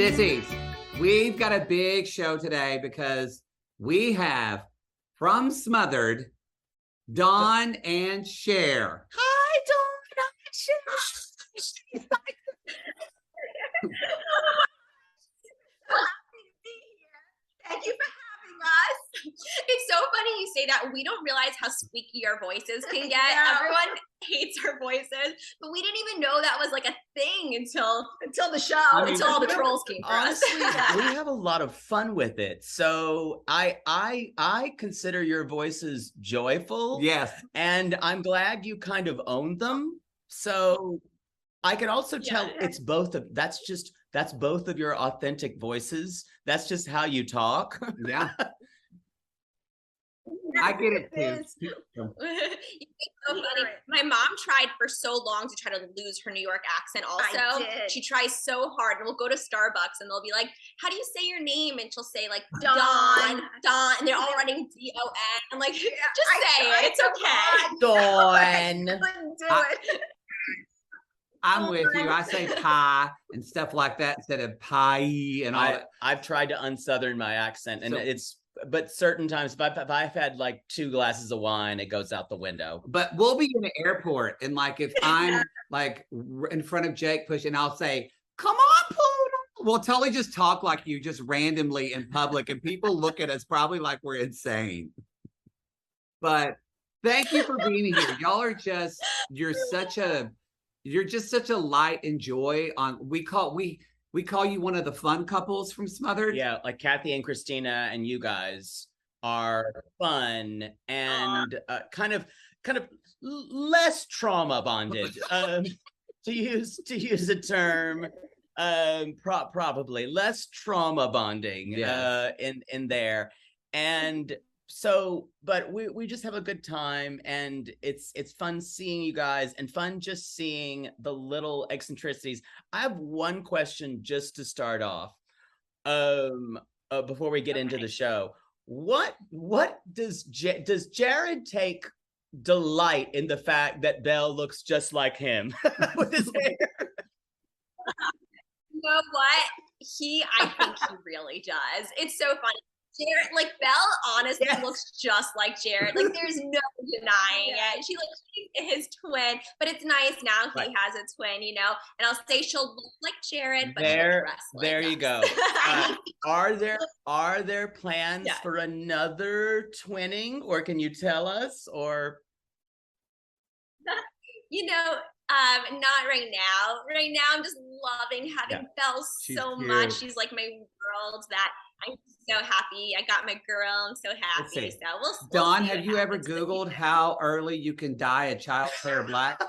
Sissies, we've got a big show today because we have from Smothered, Dawn and Cher. Hi, Dawn and Cher. Thank you for having us. It's so funny you say that. We don't realize how squeaky our voices can get. Yeah. Everyone hates our voices, but we didn't even know that was like a thing until the show. until all the trolls came for us. Honestly, we have a lot of fun with it. So I consider your voices joyful. Yes. And I'm glad you kind of own them. So I can also tell it's both of that's both of your authentic voices. That's just how you talk. Yeah. I get it too. It's so funny. My mom tried for so long to try to lose her New York accent also. She tries so hard, and we'll go to Starbucks and they'll be like, how do you say your name? And she'll say like Dawn, and they're all running D-O-N. I'm like, just say it. It's okay. Dawn. Couldn't do it. I'm with you. I say pie and stuff like that instead of pie and all that. I've tried to unsouthern my accent, and but certain times if I've had like 2 glasses of wine, it goes out the window. But we'll be in the airport, and like if I'm like in front of Jake pushing, I'll say, "Come on, Poodle." We'll totally just talk like you, just randomly in public, and people look at us probably like we're insane. But thank you for being here. Y'all are just you're just such a light and joy. We call you one of the fun couples from Smothered. Yeah, like Kathy and Christina and you guys are fun and kind of less trauma bonded. To use a term, probably less trauma bonding in there. And so, but we just have a good time, and it's fun seeing you guys and fun just seeing the little eccentricities. I have one question just to start off, before we get into the show. What does Jared take delight in the fact that Belle looks just like him with his hair? You know what? I think he really does. It's so funny. Jared, like Belle, honestly looks just like Jared. Like there's no denying it. She looks like his twin, but it's nice now he has a twin, you know. And I'll say she'll look like Jared, but she'll dress like there you go. Are there plans for another twinning, or can you tell us? Or you know, not right now. Right now, I'm just loving having Belle so much. She's like my world. That I'm so happy. I got my girl. I'm so happy. So we'll Dawn, see have you ever Googled how early you can dye a child's hair black?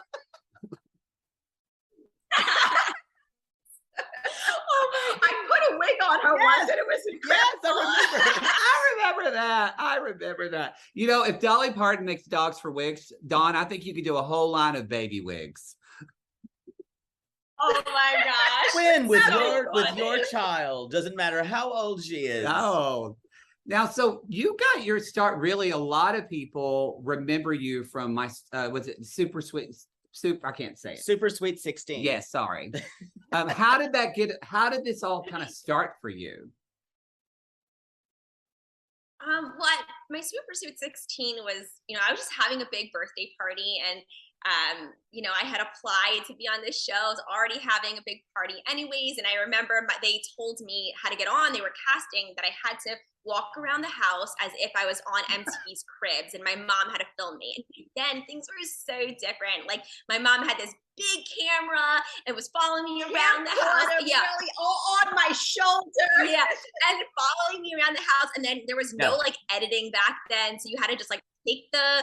I put a wig on her once, and it was incredible. I remember that. You know, if Dolly Parton makes dogs for wigs, Dawn, I think you could do a whole line of baby wigs. Oh my gosh. When with your child, doesn't matter how old she is. Oh. Now, so you got your start. Really, a lot of people remember you from my was it Super Sweet I can't say it. Super Sweet 16. Yes, sorry. How did this all kind of start for you? My Super Sweet 16 was, you know, I was just having a big birthday party, and you know, I had applied to be on this show. I was already having a big party anyways. And I remember they told me how to get on. They were casting that I had to walk around the house as if I was on MTV's Cribs, and my mom had to film me. And then things were so different. Like my mom had this big camera and was following me around the house. Really all on my shoulder. Yeah. And following me around the house. And then there was no like editing back then. So you had to just like take the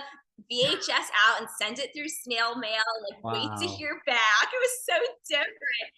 VHS out and send it through snail mail, like wait to hear back. It was so different.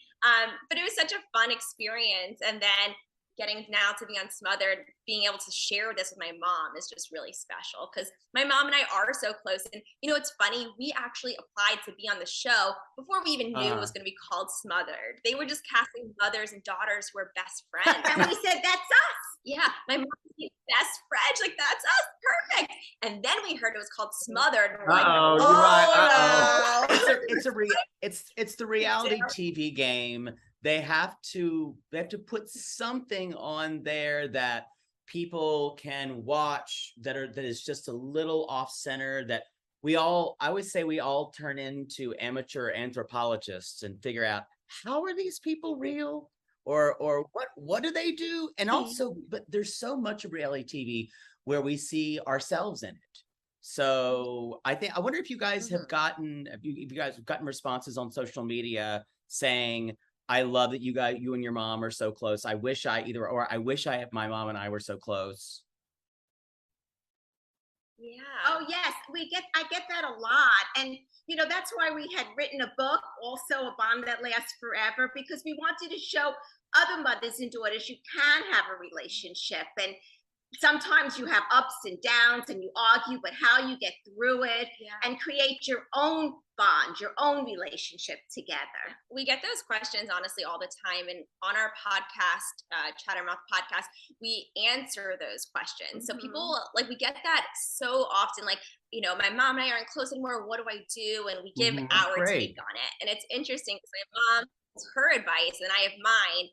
But it was such a fun experience. And then getting now to be on Smothered, being able to share this with my mom is just really special, because my mom and I are so close. And you know, it's funny, we actually applied to be on the show before we even knew it was going to be called Smothered. They were just casting mothers and daughters who were best friends. And we said, that's us. Yeah, my mom was best friend. Like, that's us, perfect. And then we heard it was called Smothered. And we're like, right. It's the reality TV game they have to put something on there that people can watch that is just a little off center, that I would say we all turn into amateur anthropologists and figure out, how are these people real? Or what do they do? And also, but there's so much of reality TV where we see ourselves in it. So I wonder if you guys have gotten, responses on social media saying, I love that you and your mom are so close. I wish my mom and I were so close. Yeah. Oh yes, I get that a lot. And you know, that's why we had written a book, also A Bond That Lasts Forever, because we wanted to show other mothers and daughters you can have a relationship. And sometimes you have ups and downs and you argue, but how you get through it and create your own bond, your own relationship together. We get those questions honestly all the time, and on our podcast, Chattermouth podcast, we answer those questions. So people, like, we get that so often, like, you know, my mom and I aren't close anymore, what do I do? And we give our take on it. And it's interesting because my mom has her advice and I have mine.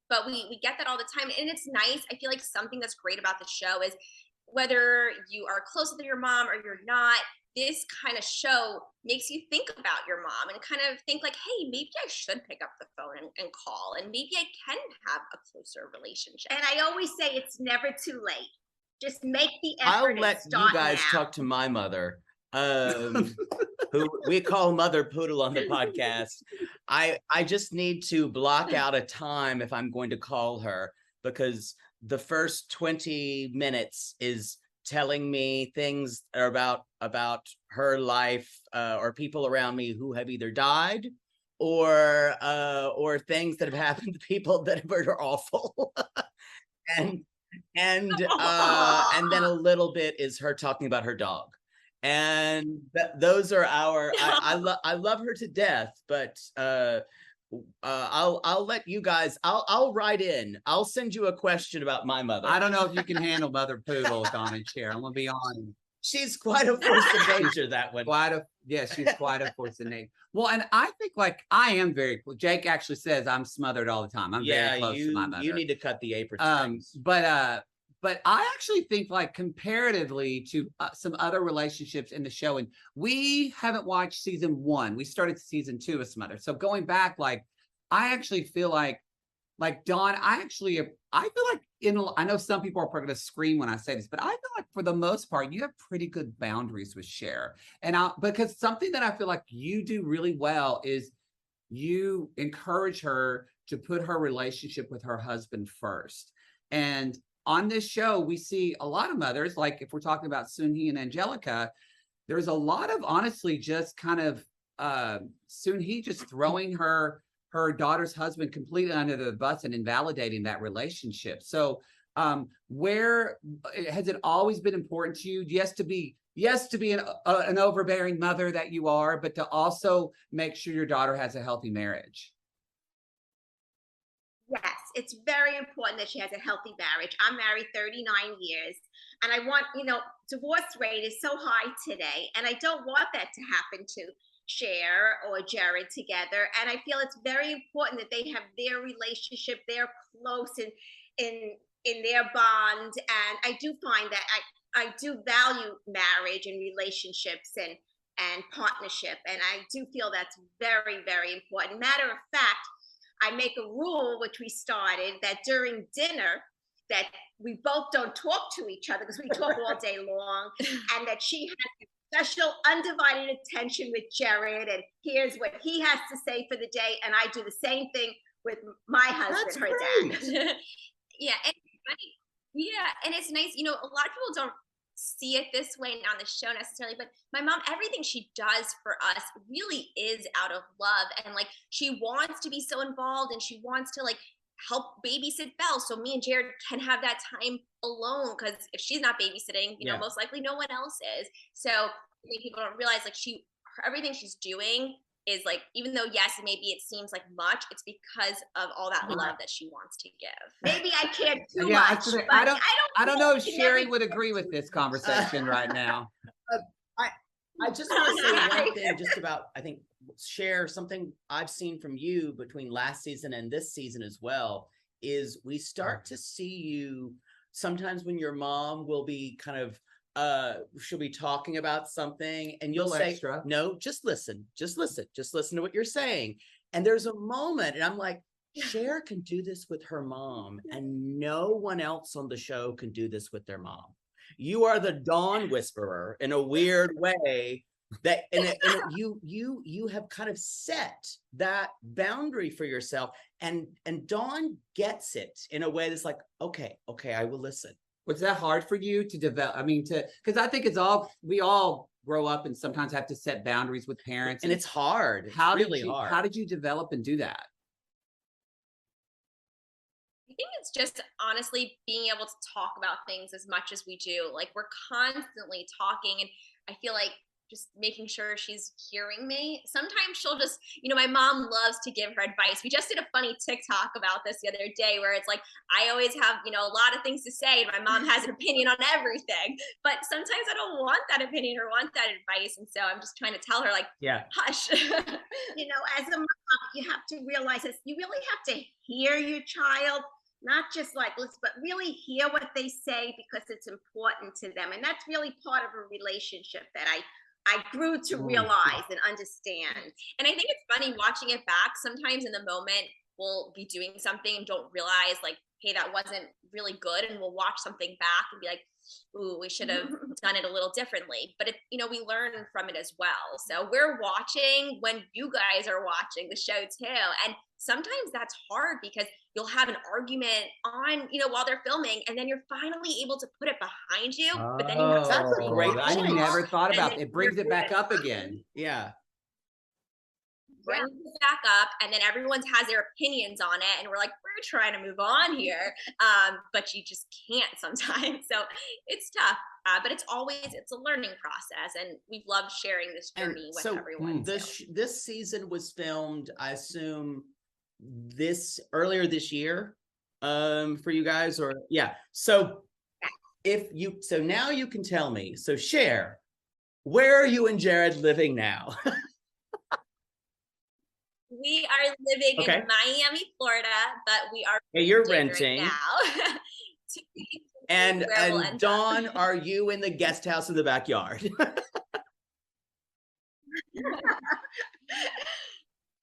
But we get that all the time. And it's nice. I feel like something that's great about the show is, whether you are close with your mom or you're not, this kind of show makes you think about your mom and kind of think like, hey, maybe I should pick up the phone and call, and maybe I can have a closer relationship. And I always say it's never too late. Just make the effort. I'll let you guys talk to my mother, who we call Mother Poodle on the podcast. I just need to block out a time if I'm going to call her, because the first 20 minutes is telling me things about her life, or people around me who have either died or things that have happened to people that are awful. and then a little bit is her talking about her dog. And those are I love her to death, but I'll let you guys, I'll write in. I'll send you a question about my mother. I don't know if you can handle Mother Poodle, Dawn and Cher. I'm gonna be honest. She's quite a force of nature, that one. She's quite a force of nature. Well, and I think, like, I am very, Jake actually says I'm smothered all the time. I'm very close to my mother. You need to cut the apron. But I actually think, like, comparatively to some other relationships in the show, and we haven't watched season 1. We started season 2 of Smothered. So going back, like, I actually feel like Dawn, I feel like I know some people are probably going to scream when I say this, but I feel like for the most part, you have pretty good boundaries with Cher. And because something that I feel like you do really well is you encourage her to put her relationship with her husband first. And on this show, we see a lot of mothers, like if we're talking about Soon-Hee and Angelica, there's a lot of, honestly, just kind of Soon-Hee just throwing her daughter's husband completely under the bus and invalidating that relationship. So where has it always been important to you? Yes, to be an overbearing mother that you are, but to also make sure your daughter has a healthy marriage. Yes, it's very important that she has a healthy marriage. I'm married 39 years, and I want, divorce rate is so high today, and I don't want that to happen to Cher or Jared together. And I feel it's very important that they have their relationship, they're close in their bond. And I do find that I do value marriage and relationships and partnership, and I do feel that's very, very important. Matter of fact, I make a rule, which we started, that during dinner, that we both don't talk to each other because we talk all day long, and that she has special undivided attention with Jared, and here's what he has to say for the day, and I do the same thing with my husband, dad. Yeah, and it's nice. A lot of people don't see it this way on the show necessarily, but my mom, everything she does for us really is out of love, and like she wants to be so involved, and she wants to like help babysit Belle so me and Jared can have that time alone, because if she's not babysitting, most likely no one else is. So I think people don't realize like everything she's doing is like, even though yes, maybe it seems like much, it's because of all that love that she wants to give. Maybe I can't too much. I don't know if Sherry would agree with this conversation right now. I just want to say one thing just about, I think, share something I've seen from you between last season and this season as well, is we start to see you sometimes when your mom will be kind of, she'll be talking about something and you'll say, extra. no, just listen to what you're saying. And there's a moment and I'm like, Cher can do this with her mom and no one else on the show can do this with their mom. You are the Dawn whisperer in a weird way that, and you have kind of set that boundary for yourself, and Dawn gets it in a way that's like, okay, I will listen. Was that hard for you to develop? I mean, because I think we all grow up and sometimes have to set boundaries with parents, and it's hard. It's really hard. How did you develop and do that? I think it's just honestly being able to talk about things as much as we do. Like, we're constantly talking, and I feel like just making sure she's hearing me. Sometimes she'll just, my mom loves to give her advice. We just did a funny TikTok about this the other day where it's like, I always have, a lot of things to say, and my mom has an opinion on everything. But sometimes I don't want that opinion or want that advice. And so I'm just trying to tell her, like, yeah, hush. As a mom, you have to realize this. You really have to hear your child, not just like listen, but really hear what they say, because it's important to them. And that's really part of a relationship that I grew to realize and understand. And I think it's funny watching it back. Sometimes in the moment, we'll be doing something and don't realize, like, hey, that wasn't really good. And we'll watch something back and be like, ooh, we should have done it a little differently. But we learn from it as well. So we're watching when you guys are watching the show too. And sometimes that's hard because you'll have an argument on, while they're filming, and then you're finally able to put it behind you. But then you have that's a great I point. never thought about it. It brings it back up again. Yeah. Brings it back up, and then everyone has their opinions on it, and we're like, we're trying to move on here, but you just can't sometimes. So it's tough, but it's a learning process, and we've loved sharing this journey with everyone. This season was filmed, I assume, earlier this year, for you guys, or yeah. So now you can tell me. So Cher, where are you and Jared living now? We are living in Miami, Florida, but we are you're renting right now. and Dawn, are you in the guest house in the backyard?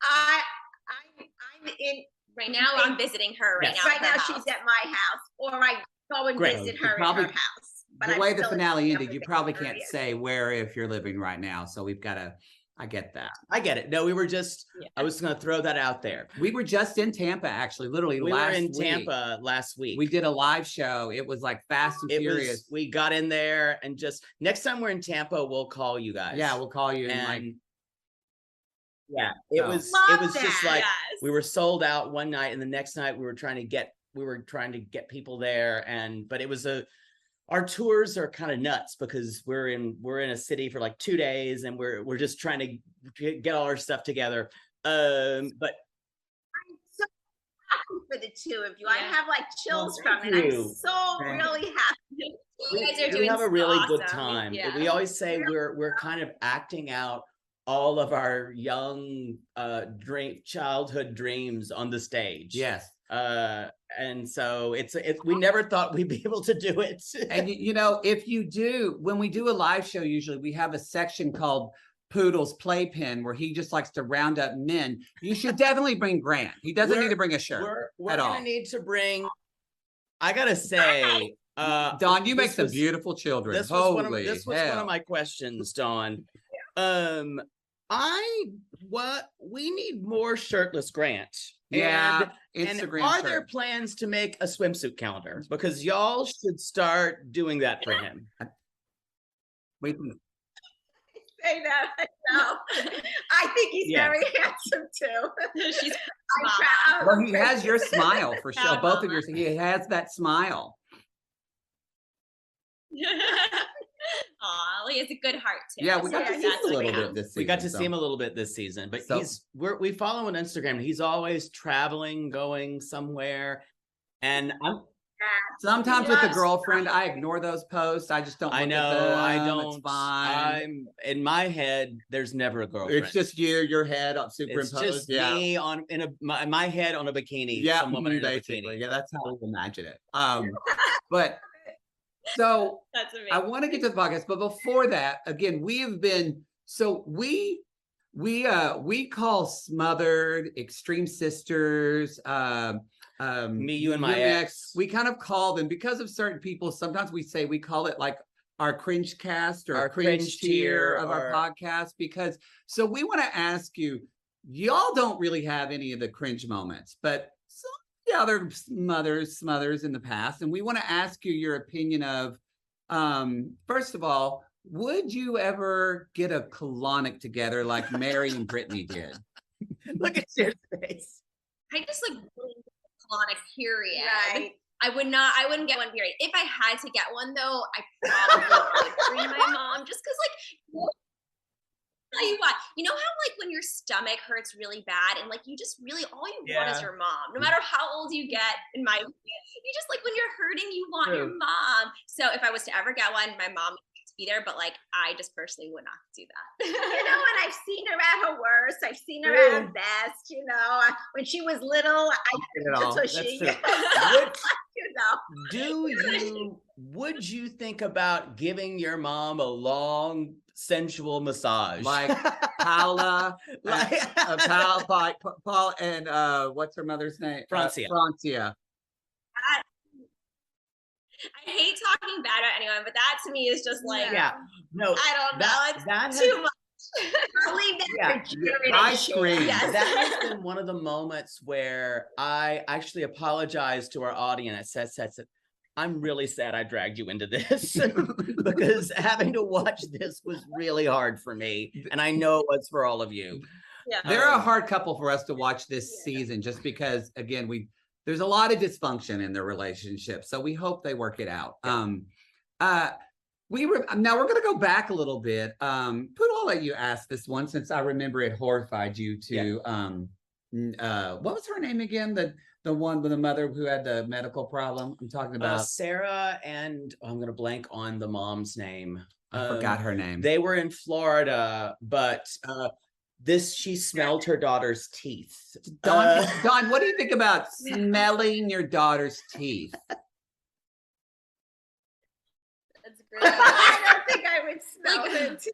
I'm in right now. I'm visiting her right now. Right now, she's at my house, or I go and visit her in her house. But the way the finale ended, you probably can't say where if you're living right now. So we've got to. I get that. I get it. No, we were just, I was going to throw that out there. We were just in Tampa, actually, literally we last were in week. Tampa last week. We did a live show. It was like fast and furious. We got in there, and just next time we're in Tampa, we'll call you guys. Yeah, we'll call you. It was just like, we were sold out one night, and the next night we were trying to get people there. But it was our tours are kind of nuts because we're in a city for like 2 days, and we're just trying to get all our stuff together. But I'm so happy for the two of you. I have like chills from it. I'm so really happy. You guys are we have a really awesome. good time. We always say we're kind of acting out all of our young childhood dreams on the stage. Yes. And so we never thought we'd be able to do it. And when we do a live show, usually we have a section called Poodle's Playpen where he just likes to round up men. You should definitely bring Grant. He doesn't need to bring a shirt. We're gonna need to bring, I gotta say, Dawn, you make some beautiful children. This was one of my questions, Dawn. We need more shirtless Grant. Yeah, and are there plans to make a swimsuit calendar? Because y'all should start doing that for him. Say that. No, I think he's very handsome too. She's proud. Well, he has your smile for sure. Both of yours. He has that smile. Oh, he has a good heart too. Yeah, we got to see him a little bit this season. We got to see him a little bit this season, but we follow him on Instagram. He's always traveling, going somewhere, and Sometimes with a Loves- girlfriend, I ignore those posts. I just don't look I at know, them. I It's don't. fine. I'm in my head. There's never a girlfriend. It's just you, your head up It's superimposed. just me on my head on a bikini. Yeah, some woman in a basically. bikini. Yeah, that's how we imagine it. But so That's amazing. I want to get to the podcast, but before that, again, we have been we call Smothered Extreme Sisters. Me, you, and my ex. We kind of call them because of certain people. Sometimes we say we call it like our cringe cast or Our cringe cringe tier tier of our or- podcast. Because so we want to ask you, y'all don't really have any of the cringe moments, but some of the other smothers in the past, and we want to ask you your opinion of. First of all, would you ever get a colonic together like Mary and Brittany did? Look at your face. I just like colonic period. Right. I wouldn't get one period. If I had to get one though, I probably would bring my mom just because like tell you what, you know how like when your stomach hurts really bad and like you just really all you want is Yeah. your mom. No matter how old you get, in my opinion, you just like when you're hurting, you want your True. mom. So if I was to ever get one, my mom would be there, but like I just personally would not do that. You know, and I've seen her at her worst. I've seen her at her best. You know, when she was little, that's what That's she. true. You know. Would you think about giving your mom a long sensual massage? Like Paula, Like- Paul, and what's her mother's name? Francia. Francia. I hate talking bad about anyone, but that to me is just like Yeah. No, I don't know. that It's has- too much. I'll leave that Yeah. for Jared I and Shay. scream. Yes. that has been one of the moments where I actually apologized to our audience. I said, I'm really sad I dragged you into this because having to watch this was really hard for me. And I know it was for all of you. Yeah. They're a hard couple for us to watch this season, just because again, there's a lot of dysfunction in their relationship. So we hope they work it out. Yeah. Now we're gonna go back a little bit. I'll let you ask this one since I remember it horrified you to what was her name again? The one with the mother who had the medical problem. I'm talking about Sarah and I'm going to blank on the mom's name. I forgot her name. They were in Florida, but she smelled her daughter's teeth. Dawn, what do you think about smelling your daughter's teeth? That's great. I don't think I would smell it.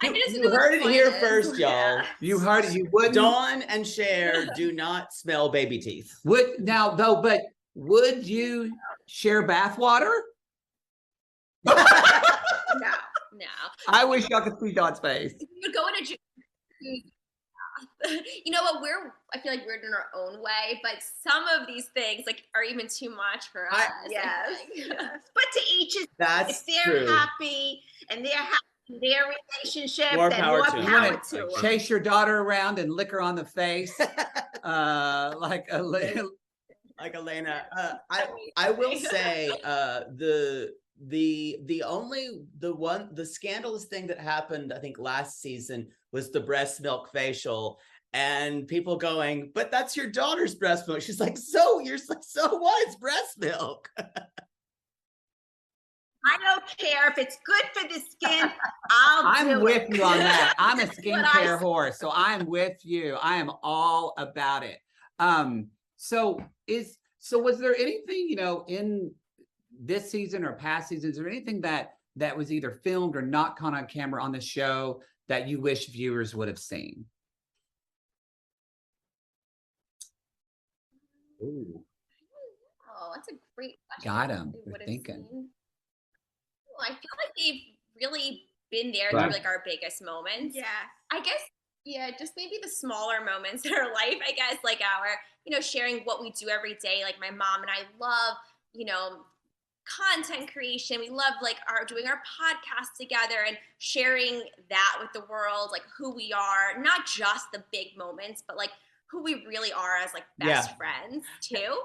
I just You know heard what's it here funny first, is- y'all. You heard it. You wouldn't. Dawn and Cher do not smell baby teeth. But would you share bathwater? No. No. I wish y'all could see Dawn's face. If you would go in a you know what, I feel like we're in our own way, but some of these things like are even too much for us. Yes. Like, Yes. But to each his. That's If they're true. happy and they're happy in their relationship, More then power more to 'em. power You to them. Chase your daughter around and lick her on the face, like a little. Like Elena, I will say the scandalous thing that happened, I think last season, was the breast milk facial, and people going, but that's your daughter's breast milk. She's like, so what? It's breast milk. I don't care if it's good for the skin. I'm I'm with you on that. I'm a What I skincare say. whore, so I'm with you. I am all about it. So was there anything, in this season or past seasons, or anything that was either filmed or not caught on camera on the show that you wish viewers would have seen? Ooh, oh, that's a great question. got him. They We're would've thinking. seen. Well, I feel like they've really been there Right. through like our biggest moments. Yeah. I guess, yeah, just maybe the smaller moments in our life, I guess, like our, sharing what we do every day. Like my mom and I love, content creation. We love like doing our podcast together and sharing that with the world, like who we are, not just the big moments, but like who we really are as like best friends too.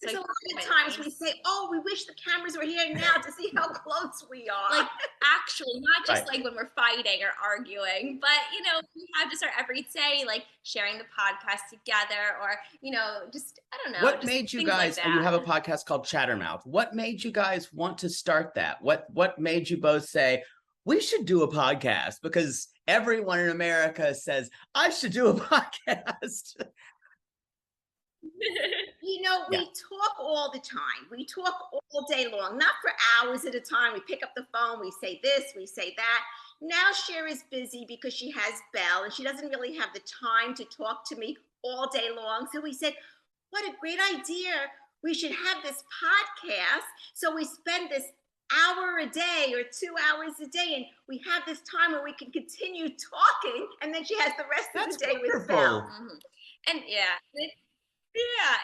There's a lot of times we say, oh, we wish the cameras were here now to see how close we are. Like, actually, not just like when we're fighting or arguing, but, you know, we have just our everyday, like sharing the podcast together, or, you know, just, I don't know. What just made you things like guys, that. and you have a podcast called Chattermouth. What made you guys want to start that? What made you both say, we should do a podcast? Because everyone in America says, I should do a podcast. You know, we talk all the time. We talk all day long, not for hours at a time. We pick up the phone, we say this, we say that. Now Cher is busy because she has Belle and she doesn't really have the time to talk to me all day long. So we said, what a great idea. We should have this podcast. So we spend this hour a day or 2 hours a day, and we have this time where we can continue talking, and then she has the rest of the day with Belle. And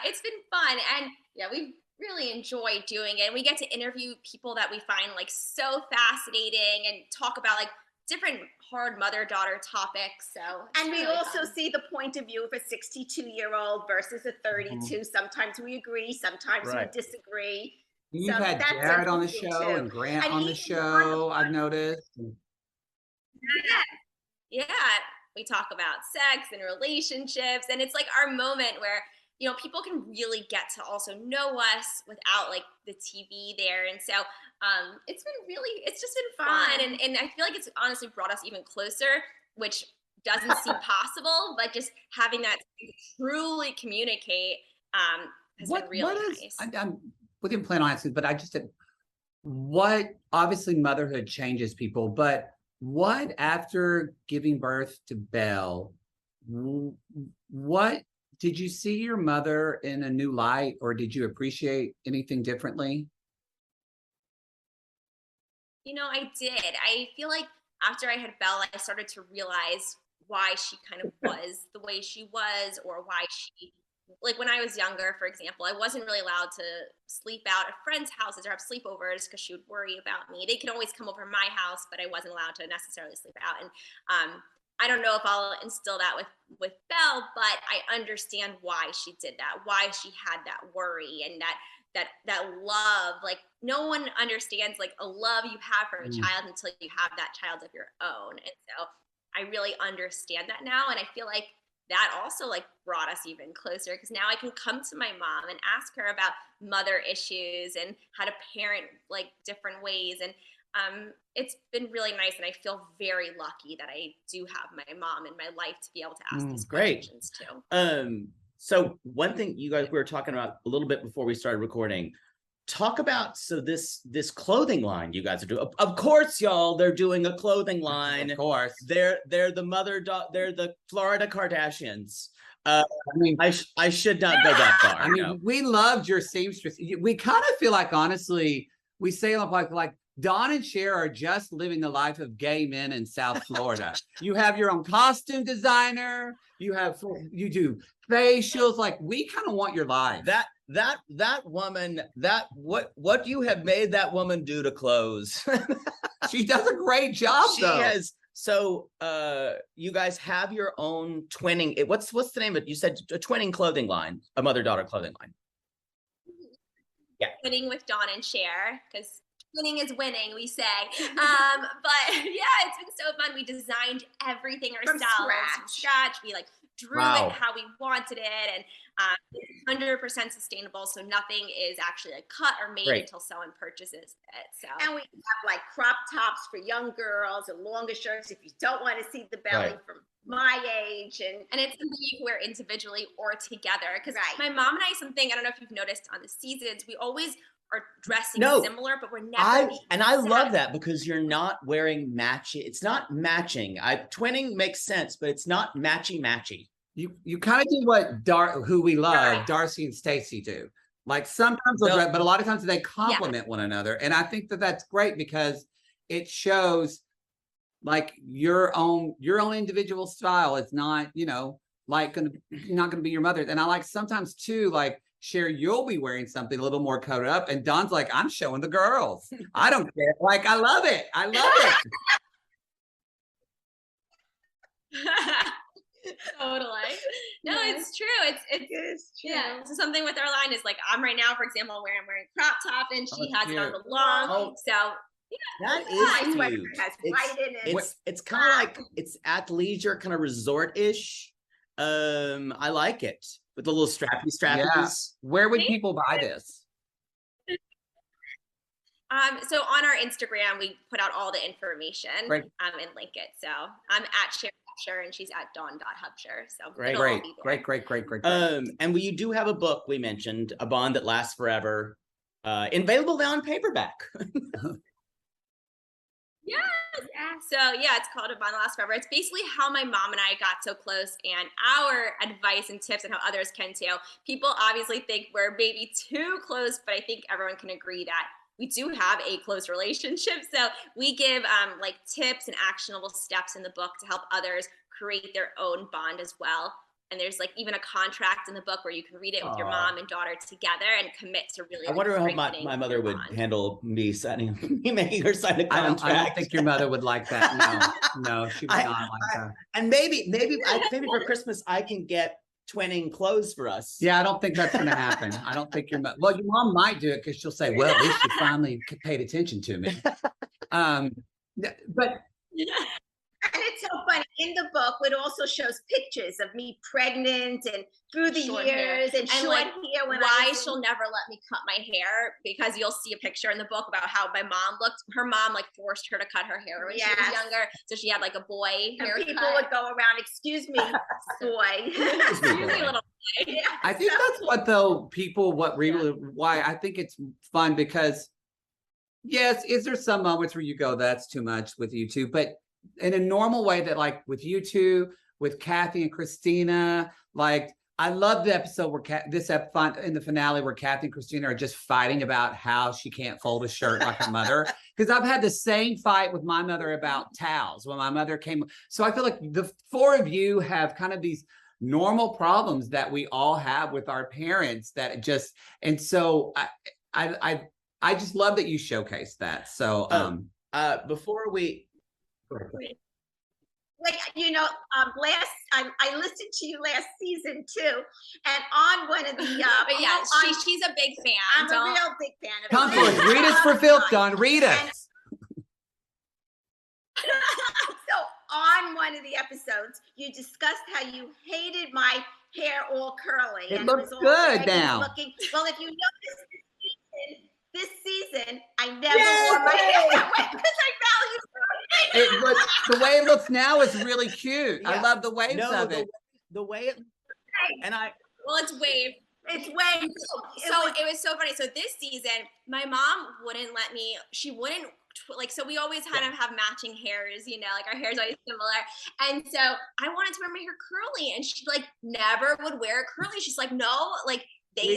it's been fun, and we've really enjoyed doing it. We get to interview people that we find like so fascinating and talk about like different hard mother-daughter topics. So and we really also see the point of view of a 62-year-old versus a 32. Sometimes we agree, sometimes we disagree. You've had Jared on the show and Grant on the show, I've noticed. Yeah, we talk about sex and relationships, and it's like our moment where, you know, people can really get to also know us without like the TV there. And so it's just been fun. And I feel like it's honestly brought us even closer, which doesn't seem possible, but just having that to truly communicate has been really nice. We didn't plan on asking, but I just did. What, obviously motherhood changes people, but what, after giving birth to Belle, what did you see your mother in a new light, or did you appreciate anything differently? You know, I did. I feel like after I had Belle, I started to realize why she kind of was the way she was, or why she, like when I was younger, for example, I wasn't really allowed to sleep out at friends' houses or have sleepovers because she would worry about me. They could always come over to my house, but I wasn't allowed to necessarily sleep out. And I don't know if I'll instill that with Belle, but I understand why she did that, why she had that worry and that love. Like, no one understands like a love you have for a child until you have that child of your own. And so I really understand that now. And I feel like that also like brought us even closer, because now I can come to my mom and ask her about mother issues and how to parent like different ways. And it's been really nice, and I feel very lucky that I do have my mom in my life to be able to ask these questions too. So one thing you guys, we were talking about a little bit before we started recording, talk about, so this clothing line you guys are doing. Of course, y'all, they're doing a clothing line. Of course. They're the Florida Kardashians. I mean, I should not go that far. I mean, we loved your seamstress. We kind of feel like, honestly, we say like Dawn and Cher are just living the life of gay men in South Florida. You have your own costume designer. You do facials. Like, we kind of want your life. That woman, what you have made that woman do to clothes. She does a great job. She has. So you guys have your own twinning. What's the name of it? You said a twinning clothing line, a mother-daughter clothing line. Yeah. Twinning with Dawn and Cher, because winning is winning, we say. But yeah, it's been so fun. We designed everything ourselves from scratch. We like drew it how we wanted it, and it's 100% sustainable, so nothing is actually like cut or made until someone purchases it. So, and we have like crop tops for young girls and longer shirts if you don't want to see the belly from my age, and it's something you can wear individually or together. Because my mom and I, something I don't know if you've noticed on the seasons, we always are dressing similar, but we're never. I love that, because you're not wearing matching. It's not matching. Twinning makes sense, but it's not matchy. You kind of do what who we love, Darcy and Stacey do. Like, sometimes but a lot of times they complement one another, and I think that's great, because it shows like your own individual style is not, like not gonna be your mother. And I like sometimes too, like, Cher, you'll be wearing something a little more coated up, and Dawn's like, I'm showing the girls. I don't care. Like, I love it. Totally. No, Yeah. it's true. It's It's true. yeah. So something with our line is like I'm right now, for example, wearing crop top and she Oh, has it on cute. the long. Oh, So that My is sweater cute. has white in it. It's kind of like it's athleisure, kind of resort-ish. I like it with the little strappies. Yeah. Where would people buy this? so on our Instagram, we put out all the information Great. and link it. So I'm at Cher and she's at Dawn.Hubsher. So Great. it'll all be there. Great. And you do have a book we mentioned, A Bond That Lasts Forever, available on paperback. Yeah. So yeah, it's called A Bond That Lasts Forever. It's basically how my mom and I got so close and our advice and tips and how others can too. People obviously think we're maybe too close, but I think everyone can agree that we do have a close relationship. So we give like tips and actionable steps in the book to help others create their own bond as well. And there's like even a contract in the book where you can read it with your mom and daughter together and commit to really. I wonder how my mother would handle me making her sign a contract. I don't think your mother would like that. No, she would not like that. And maybe for Christmas I can get twinning clothes for us. Yeah, I don't think that's going to happen. I don't think your mom. Well, your mom might do it because she'll say, "Well, at least you finally paid attention to me." But. And it's so funny. In the book, it also shows pictures of me pregnant and through the Short years hair. and short like hair. Why she'll never let me cut my hair, because you'll see a picture in the book about how my mom looked. Her mom like forced her to cut her hair when she was younger, so she had like a boy haircut. And people would go around, "Excuse me, boy." Excuse me, little boy. Yeah. I think that's what why I think it's fun, because yes, is there some moments where you go, that's too much with you two, but in a normal way, that like with you two, with Kathy and Christina, like I love the episode where in the finale where Kathy and Christina are just fighting about how she can't fold a shirt like her mother. Because I've had the same fight with my mother about towels when my mother came. So I feel like the four of you have kind of these normal problems that we all have with our parents and so I just love that you showcase that. So before we Like, I listened to you last season too, and on one of the but yeah, she's a big fan. I'm a real big fan of come it. for us, read us for filth, Dawn, read us. So on one of the episodes, you discussed how you hated my hair all curly. It and looks was all good baggy now. looking. Well, if you notice this season, I never wore my hair that way because I value The way it looks now is really cute. I love the waves of it. The way it, well, it's waved. It's way. So it was so funny. So this season, my mom wouldn't let me. She wouldn't so we always kind of have matching hairs, like our hair's always similar. And so I wanted to wear my hair curly, and she like never would wear it curly. She's like, no, like. They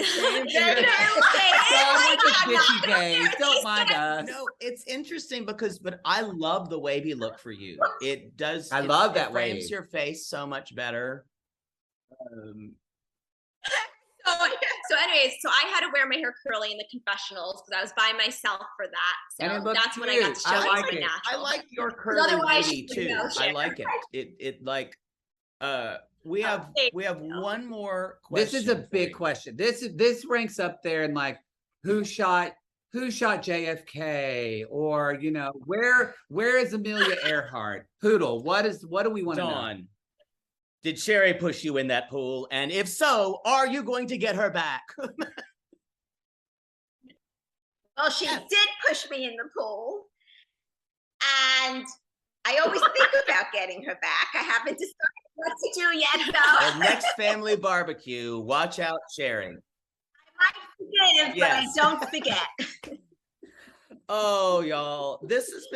don't mind us. No, it's interesting but I love the wavy look for you. It does. I love that frames wave. Your face so much better. So anyways, so I had to wear my hair curly in the confessionals because I was by myself for that. So that's when I got to show my natural. I like your curly wavy too. I like it. It like we have one more question. This is a big question. This ranks up there in like who shot JFK, or where is Amelia Earhart? Poodle, what do we want to know? Did Sherry push you in that pool? And if so, are you going to get her back? Well, she did push me in the pool, and I always think about getting her back. I haven't decided what to do yet, though. The next family barbecue, watch out, Sherry. I might forget, but I don't forget. Oh, y'all, this has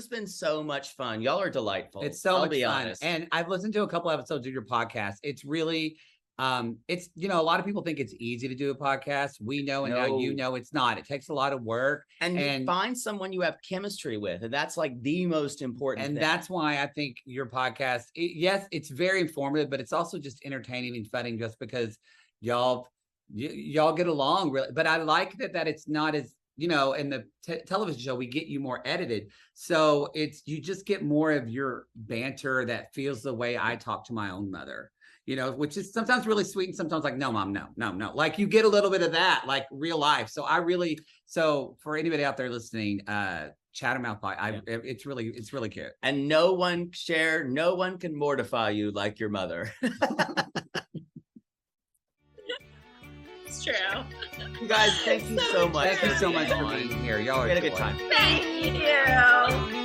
been so much fun. Y'all are delightful. It's so much fun. Honest. And I've listened to a couple episodes of your podcast. It's really, it's, a lot of people think it's easy to do a podcast. We know, and now it's not. It takes a lot of work. And you find someone you have chemistry with, and that's like the most important thing. That's why I think your podcast, yes, it's very informative, but it's also just entertaining and funny, just because y'all get along really. But I like that it's not as, you know, in the television show, we get you more edited. So you just get more of your banter that feels the way I talk to my own mother, you know, which is sometimes really sweet and sometimes like, no, mom, no. Like you get a little bit of that, like real life. So so for anybody out there listening, Chattermouth Pie, it's really cute. And no one can mortify you like your mother. It's true. You guys, thank you so much. Thank you so much for being here. Y'all had a good time. Thank you.